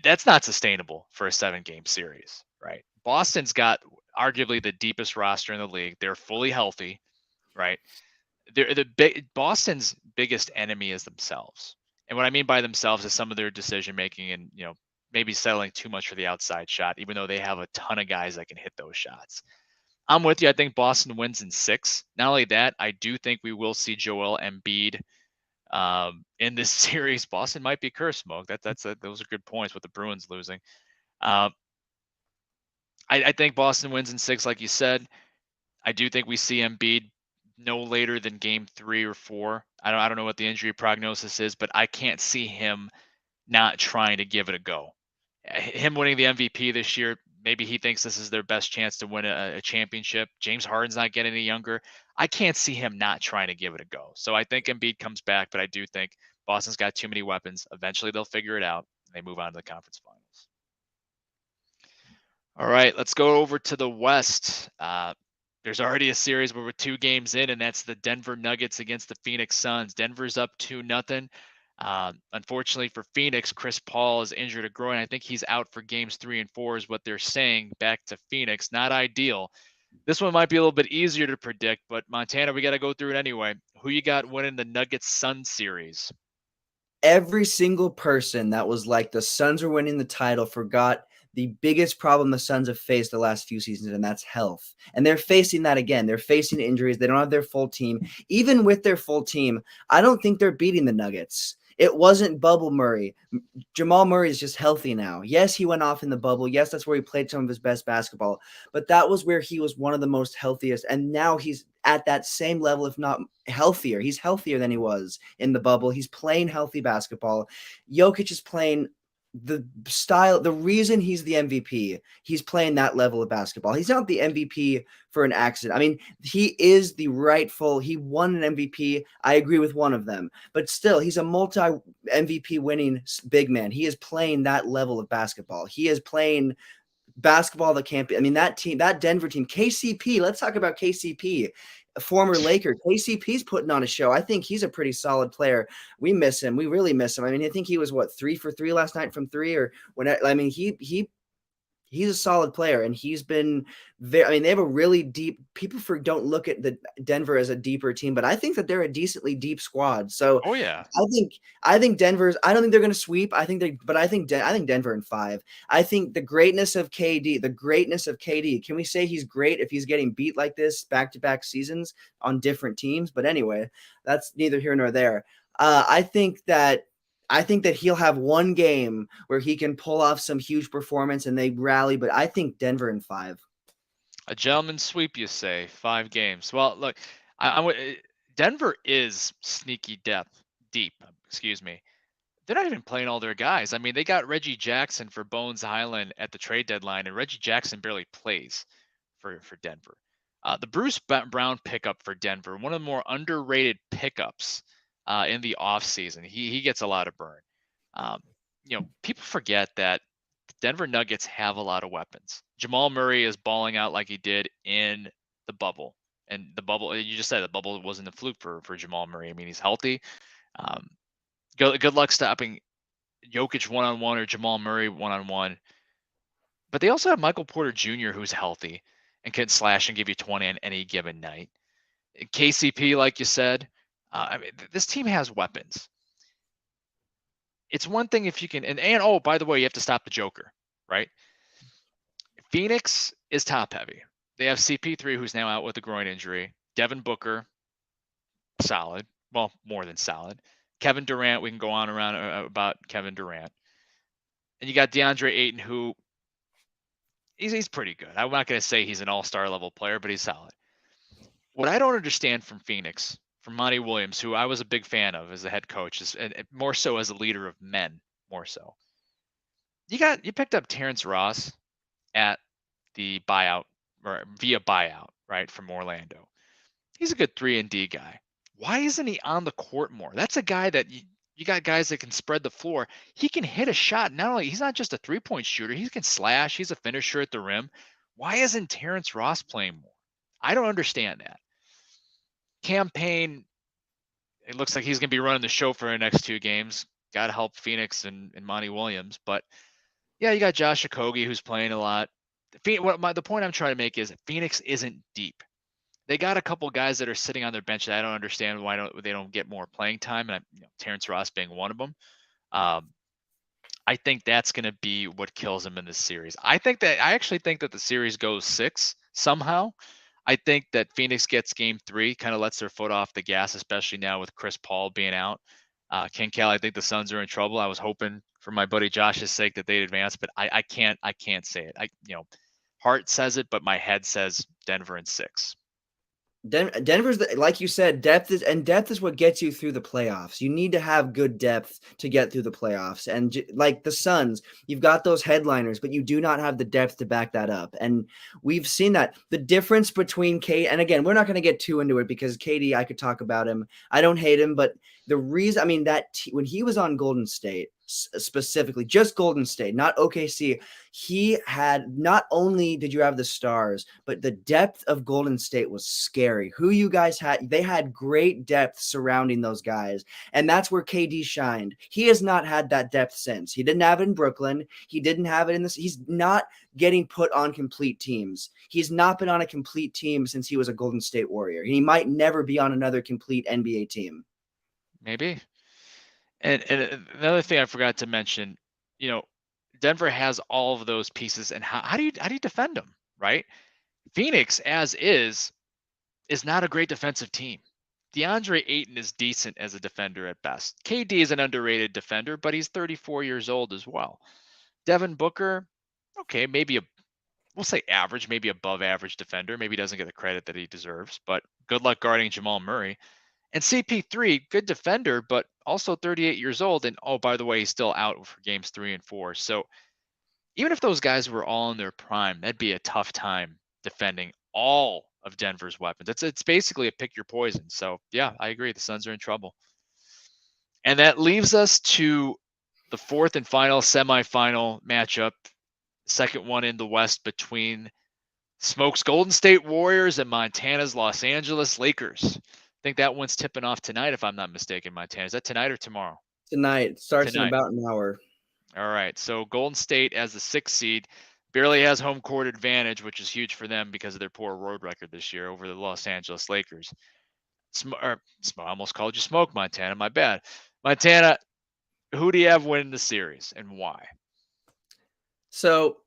that's not sustainable for a 7-game series, right? Boston's got arguably the deepest roster in the league. They're fully healthy, right? Boston's biggest enemy is themselves. And what I mean by themselves is some of their decision making and, maybe settling too much for the outside shot, even though they have a ton of guys that can hit those shots. I'm with you. I think Boston wins in 6. Not only that, I do think we will see Joel Embiid in this series. Boston might be cursed, Smoke. Those are good points with the Bruins losing. I think Boston wins in 6, like you said. I do think we see Embiid no later than game 3 or 4. I don't know what the injury prognosis is, but I can't see him not trying to give it a go. Him winning the MVP this year, maybe he thinks this is their best chance to win a championship. James Harden's not getting any younger. I can't see him not trying to give it a go. So I think Embiid comes back, but I do think Boston's got too many weapons. Eventually they'll figure it out and they move on to the conference finals. All right, let's go over to the West. There's already a series where we're 2 games in, and that's the Denver Nuggets against the Phoenix Suns. Denver's up 2-0. Unfortunately for Phoenix, Chris Paul is injured a groin. I think he's out for games 3 and 4 is what they're saying back to Phoenix. Not ideal. This one might be a little bit easier to predict, but Montana, we got to go through it anyway. Who you got winning the Nuggets Suns series? Every single person that was like the Suns are winning the title forgot the biggest problem the Suns have faced the last few seasons, and that's health. And they're facing that again. They're facing injuries. They don't have their full team. Even with their full team, I don't think they're beating the Nuggets. It wasn't Bubble Murray. Jamal Murray is just healthy now. Yes, he went off in the bubble. Yes, that's where he played some of his best basketball. But that was where he was one of the most healthiest. And now he's at that same level, if not healthier. He's healthier than he was in the bubble. He's playing healthy basketball. Jokic is playing the style, the reason he's the MVP, he's playing that level of basketball. He's not the MVP for an accident. I mean, he is the rightful, he won an MVP. I agree with one of them, but still, he's a multi MVP winning big man. He is playing that level of basketball. He is playing basketball that can't be. I mean, that team, that Denver team, KCP, let's talk about KCP. A former Laker, KCP's putting on a show. I think he's a pretty solid player. We miss him. We really miss him. I mean, I think he was 3 for 3 last night from 3, or when I mean, he's a solid player, and he's been very. I mean, they have a really deep. People don't look at the Denver as a deeper team, but I think that they're a decently deep squad. So, Oh yeah, I think Denver's. I don't think they're going to sweep. I think Denver in 5. I think the greatness of KD. Can we say he's great if he's getting beat like this back-to-back seasons on different teams? But anyway, that's neither here nor there. I think that he'll have one game where he can pull off some huge performance and they rally, but I think Denver in 5. a gentleman's sweep, you say? 5 games. Well, look, Denver is sneaky deep. Excuse me. They're not even playing all their guys. I mean, they got Reggie Jackson for Bones Highland at the trade deadline, and Reggie Jackson barely plays for Denver. The Bruce Brown pickup for Denver, one of the more underrated pickups in the offseason. He gets a lot of burn. People forget that the Denver Nuggets have a lot of weapons. Jamal Murray is balling out like he did in the bubble. And the bubble, you just said the bubble wasn't a fluke for Jamal Murray. I mean, he's healthy. Good luck stopping Jokic one-on-one or Jamal Murray one-on-one. But they also have Michael Porter Jr., who's healthy and can slash and give you 20 on any given night. KCP, like you said, I mean, this team has weapons. It's one thing if you can, and oh, by the way, you have to stop the Joker, right? Phoenix is top heavy. They have CP3, who's now out with a groin injury. Devin Booker, solid. Well, more than solid. Kevin Durant, we can go on around about Kevin Durant. And you got DeAndre Ayton, who he's pretty good. I'm not going to say he's an all-star level player, but he's solid. What I don't understand from Phoenix, from Monty Williams, who I was a big fan of as a head coach, and more so as a leader of men, more so. You picked up Terrence Ross at the buyout, or via buyout, right, from Orlando. He's a good 3-and-D guy. Why isn't he on the court more? That's a guy that you got guys that can spread the floor. He can hit a shot. Not only, he's not just a 3-point shooter, he can slash. He's a finisher at the rim. Why isn't Terrence Ross playing more? I don't understand that. Cam Payne, it looks like he's going to be running the show for the next 2 games. Got to help Phoenix and Monty Williams. But, yeah, you got Josh Okogie, who's playing a lot. The point I'm trying to make is Phoenix isn't deep. They got a couple guys that are sitting on their bench that I don't understand why they don't get more playing time, and Terrence Ross being one of them. I think that's going to be what kills them in this series. I actually think that the series goes 6 somehow. I think that Phoenix gets game 3, kind of lets their foot off the gas, especially now with Chris Paul being out. Ken Cal, I think the Suns are in trouble. I was hoping for my buddy Josh's sake that they'd advance, but I can't say it. Heart says it, but my head says Denver in 6. Denver's, like you said, depth is what gets you through the playoffs. You need to have good depth to get through the playoffs. And like the Suns, you've got those headliners, but you do not have the depth to back that up. And we've seen that. The difference between KD, and again, we're not going to get too into it because KD, I could talk about him. I don't hate him, but the reason, I mean, when he was on Golden State, specifically, just Golden State, not OKC. He had, not only did you have the stars, but the depth of Golden State was scary. Who you guys had, they had great depth surrounding those guys. And that's where KD shined. He has not had that depth since. He didn't have it in Brooklyn. He didn't have it in this. He's not getting put on complete teams. He's not been on a complete team since he was a Golden State Warrior. He might never be on another complete NBA team. Maybe. And another thing I forgot to mention, Denver has all of those pieces, and how do you defend them, right? Phoenix, as is not a great defensive team. DeAndre Ayton is decent as a defender at best. KD is an underrated defender, but he's 34 years old as well. Devin Booker, okay, maybe we'll say average, maybe above average defender. Maybe doesn't get the credit that he deserves, but good luck guarding Jamal Murray. And CP3, good defender, but also 38 years old. And oh, by the way, he's still out for games 3 and 4. So even if those guys were all in their prime, that'd be a tough time defending all of Denver's weapons. It's basically a pick your poison. So yeah, I agree. The Suns are in trouble. And that leaves us to the fourth and final semifinal matchup, second one in the West between Smoke's Golden State Warriors and Montana's Los Angeles Lakers. I think that one's tipping off tonight, if I'm not mistaken, Montana. Is that tonight or tomorrow? Tonight. Starts in about an hour. All right. So Golden State as the 6th seed barely has home court advantage, which is huge for them because of their poor road record this year over the Los Angeles Lakers. I almost called you Smoke, Montana. My bad. Montana, who do you have winning the series and why? So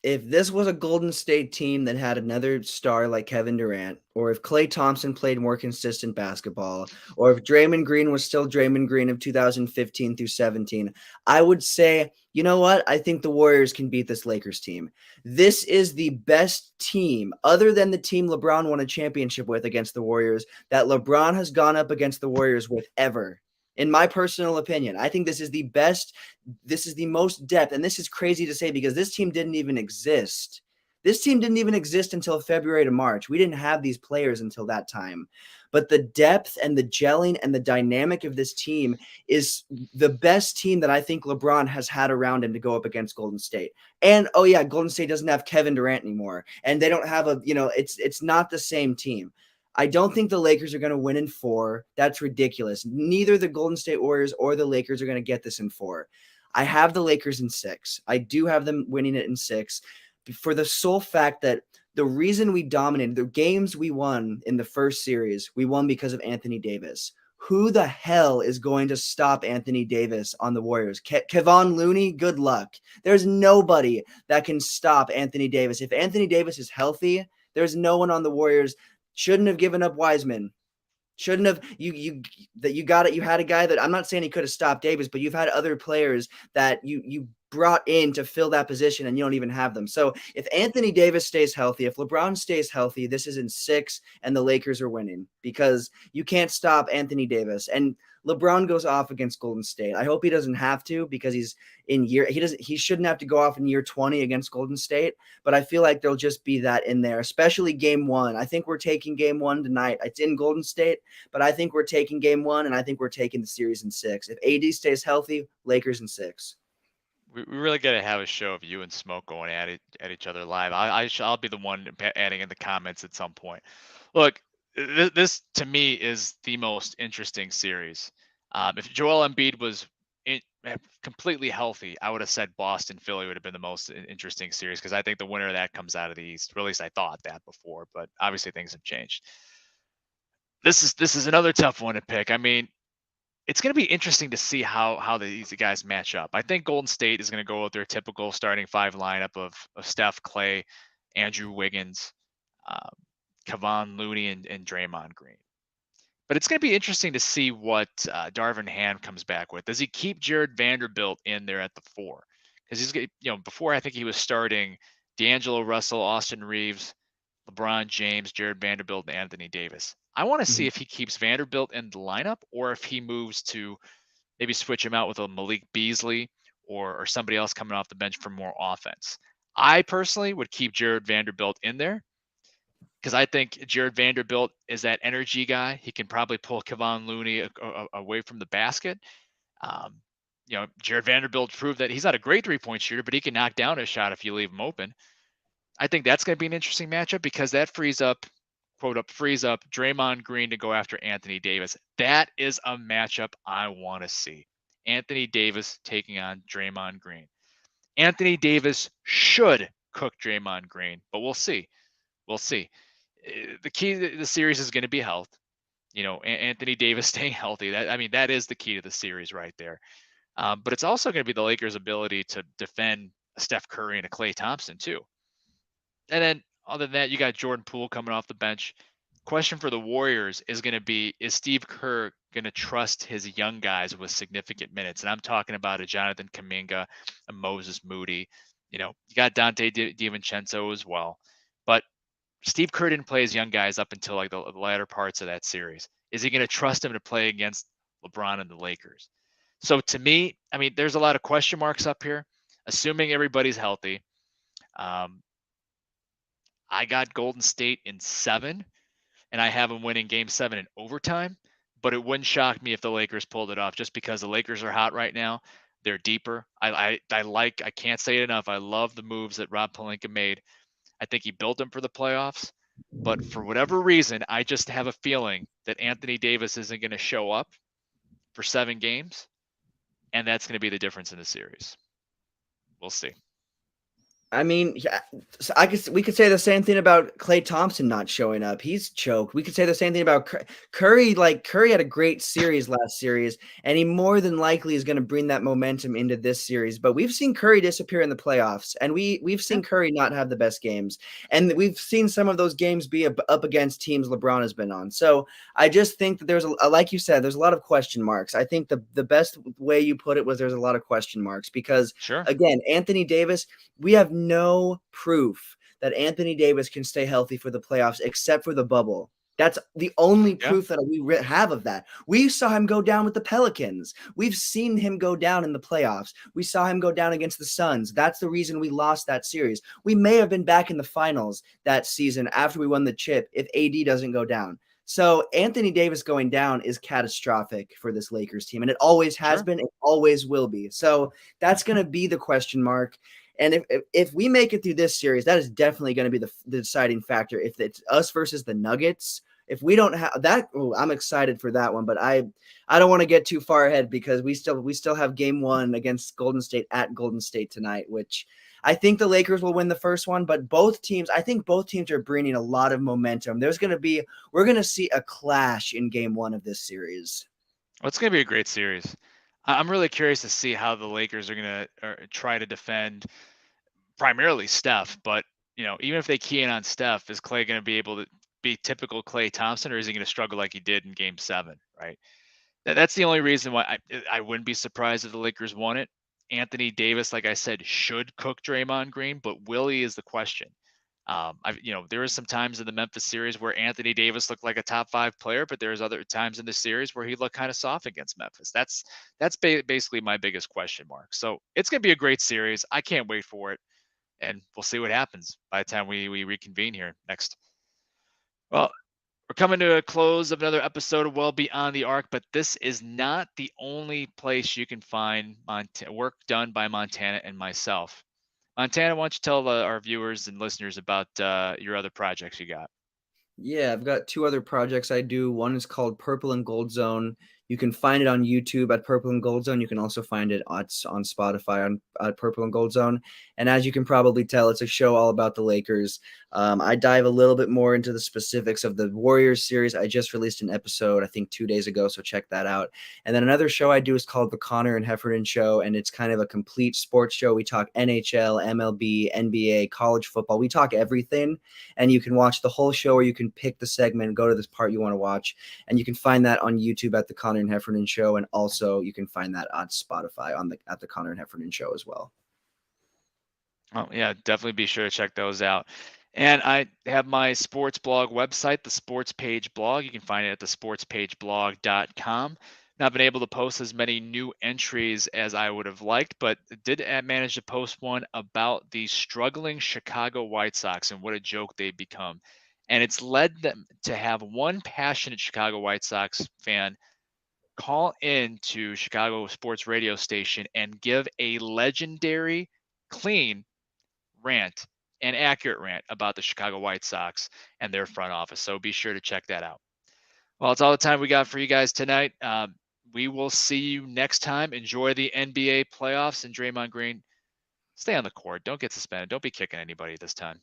if this was a Golden State team that had another star like Kevin Durant, or if Klay Thompson played more consistent basketball, or if Draymond Green was still Draymond Green of 2015 through 17, I would say, you know what? I think the Warriors can beat this Lakers team. This is the best team, other than the team LeBron won a championship with against the Warriors, that LeBron has gone up against the Warriors with ever. In my personal opinion, I think this is the best. This is the most depth. And this is crazy to say because this team didn't even exist. This team didn't even exist until February to March. We didn't have these players until that time. But the depth and the gelling and the dynamic of this team is the best team that I think LeBron has had around him to go up against Golden State. And, oh, yeah, Golden State doesn't have Kevin Durant anymore. And they don't have it's not the same team. I don't think the Lakers are going to win in 4. That's ridiculous. Neither the Golden State Warriors or the Lakers are going to get this in 4. I have the Lakers in 6. I do have them winning it in 6 for the sole fact that the reason we dominated, the games we won in the first series, we won because of Anthony Davis. Who the hell is going to stop Anthony Davis on the Warriors? Kevon Looney, good luck. There's nobody that can stop Anthony Davis. If Anthony Davis is healthy, there's no one on the Warriors. Shouldn't have given up Wiseman. Shouldn't have you got it. You had a guy that I'm not saying he could have stopped Davis, but you've had other players that you brought in to fill that position and you don't even have them. So if Anthony Davis stays healthy, if LeBron stays healthy, this is in 6 and the Lakers are winning because you can't stop Anthony Davis. And LeBron goes off against Golden State. I hope he doesn't have to because he shouldn't have to go off in year 20 against Golden State, but I feel like there'll just be that in there, especially game 1. I think we're taking game 1 tonight. It's in Golden State, but I think we're taking game 1 and I think we're taking the series in 6. If AD stays healthy, Lakers in 6. We really got to have a show of you and Smoke going at each other live. I'll be the one adding in the comments at some point. Look, this to me is the most interesting series. If Joel Embiid was completely healthy, I would have said Boston Philly would have been the most interesting series because I think the winner of that comes out of the East. Or at least I thought that before, but obviously things have changed. This is another tough one to pick. I mean, it's going to be interesting to see how these guys match up. I think Golden State is going to go with their typical starting 5 lineup of Steph, Klay, Andrew Wiggins, Kevon Looney, and Draymond Green. But it's going to be interesting to see what Darvin Ham comes back with. Does he keep Jared Vanderbilt in there at the 4? Because he's, before I think he was starting D'Angelo Russell, Austin Reeves, LeBron James, Jared Vanderbilt, and Anthony Davis. I want to see if he keeps Vanderbilt in the lineup or if he moves to maybe switch him out with a Malik Beasley or somebody else coming off the bench for more offense. I personally would keep Jared Vanderbilt in there because I think Jared Vanderbilt is that energy guy. He can probably pull Kevon Looney away from the basket. Jared Vanderbilt proved that he's not a great 3-point shooter, but he can knock down a shot if you leave him open. I think that's going to be an interesting matchup because that frees up Draymond Green to go after Anthony Davis. That is a matchup I want to see. Anthony Davis taking on Draymond Green. Anthony Davis should cook Draymond Green, but we'll see. We'll see. The key to the series is going to be health. Anthony Davis staying healthy. That is the key to the series right there. But it's also going to be the Lakers' ability to defend Steph Curry and a Klay Thompson too. And then other than that, you got Jordan Poole coming off the bench. Question for the Warriors is going to be, is Steve Kerr going to trust his young guys with significant minutes? And I'm talking about a Jonathan Kuminga, a Moses Moody. You got Dante DiVincenzo as well. But Steve Kerr didn't play his young guys up until like the latter parts of that series. Is he going to trust them to play against LeBron and the Lakers? So to me, there's a lot of question marks up here, assuming everybody's healthy. I got Golden State in 7, and I have them winning Game 7 in overtime. But it wouldn't shock me if the Lakers pulled it off, just because the Lakers are hot right now. They're deeper. I can't say it enough. I love the moves that Rob Pelinka made. I think he built them for the playoffs. But for whatever reason, I just have a feeling that Anthony Davis isn't going to show up for 7 games, and that's going to be the difference in the series. We'll see. We could say the same thing about Klay Thompson not showing up. He's choked. We could say the same thing about Curry. Curry had a great series last series, and he more than likely is going to bring that momentum into this series. But we've seen Curry disappear in the playoffs, and we've seen Curry not have the best games, and we've seen some of those games be up against teams LeBron has been on. So I just think that there's like you said, there's a lot of question marks. I think the best way you put it was there's a lot of question marks because again, Anthony Davis, we have no proof that Anthony Davis can stay healthy for the playoffs except for the bubble. That's the only proof that we have of that. We saw him go down with the Pelicans. We've seen him go down in the playoffs. We saw him go down against the Suns. That's the reason we lost that series. We may have been back in the finals that season after we won the chip if AD doesn't go down. So Anthony Davis going down is catastrophic for this Lakers team, and it always has been. It always will be. So that's going to be the question mark. And if we make it through this series, that is definitely going to be the deciding factor. If it's us versus the Nuggets, if we don't have that, I'm excited for that one. But I don't want to get too far ahead because we still have Game 1 against Golden State at Golden State tonight, which I think the Lakers will win the first one. But I think both teams are bringing a lot of momentum. We're going to see a clash in Game 1 of this series. Well, it's going to be a great series. I'm really curious to see how the Lakers are going to try to defend primarily Steph. But, even if they key in on Steph, is Klay going to be able to be typical Klay Thompson, or is he going to struggle like he did in Game 7, right? That's the only reason why I wouldn't be surprised if the Lakers won it. Anthony Davis, like I said, should cook Draymond Green, but will he is the question. There was some times in the Memphis series where Anthony Davis looked like a top 5 player, but there's other times in the series where he looked kind of soft against Memphis. That's basically my biggest question mark. So it's going to be a great series. I can't wait for it, and we'll see what happens by the time we reconvene here next. Well, we're coming to a close of another episode of Well Beyond the Arc, but this is not the only place you can find work done by Montana and myself. Montana, why don't you tell our viewers and listeners about your other projects you got? Yeah, I've got 2 other projects I do. One is called Purple and Gold Zone. You can find it on YouTube at Purple and Gold Zone. You can also find it on Spotify on Purple and Gold Zone. And as you can probably tell, it's a show all about the Lakers. I dive a little bit more into the specifics of the Warriors series. I just released an episode, I think 2 days ago, so check that out. And then another show I do is called The Connor and Heffernan Show, and it's kind of a complete sports show. We talk NHL, MLB, NBA, college football. We talk everything, and you can watch the whole show, or you can pick the segment and go to this part you want to watch. And you can find that on YouTube at The Connor and Heffernan Show, and also you can find that on Spotify at The Connor and Heffernan Show as well. Oh, yeah, definitely be sure to check those out. And I have my sports blog website, the Sports Page blog. You can find it at thesportspageblog.com. Not been able to post as many new entries as I would have liked, but did manage to post one about the struggling Chicago White Sox and what a joke they've become. And it's led them to have one passionate Chicago White Sox fan call in to Chicago sports radio station and give a legendary, clean rant, an accurate rant about the Chicago White Sox and their front office. So be sure to check that out. Well, it's all the time we got for you guys tonight. We will see you next time. Enjoy the NBA playoffs, and Draymond Green, stay on the court. Don't get suspended. Don't be kicking anybody this time.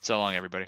So long, everybody.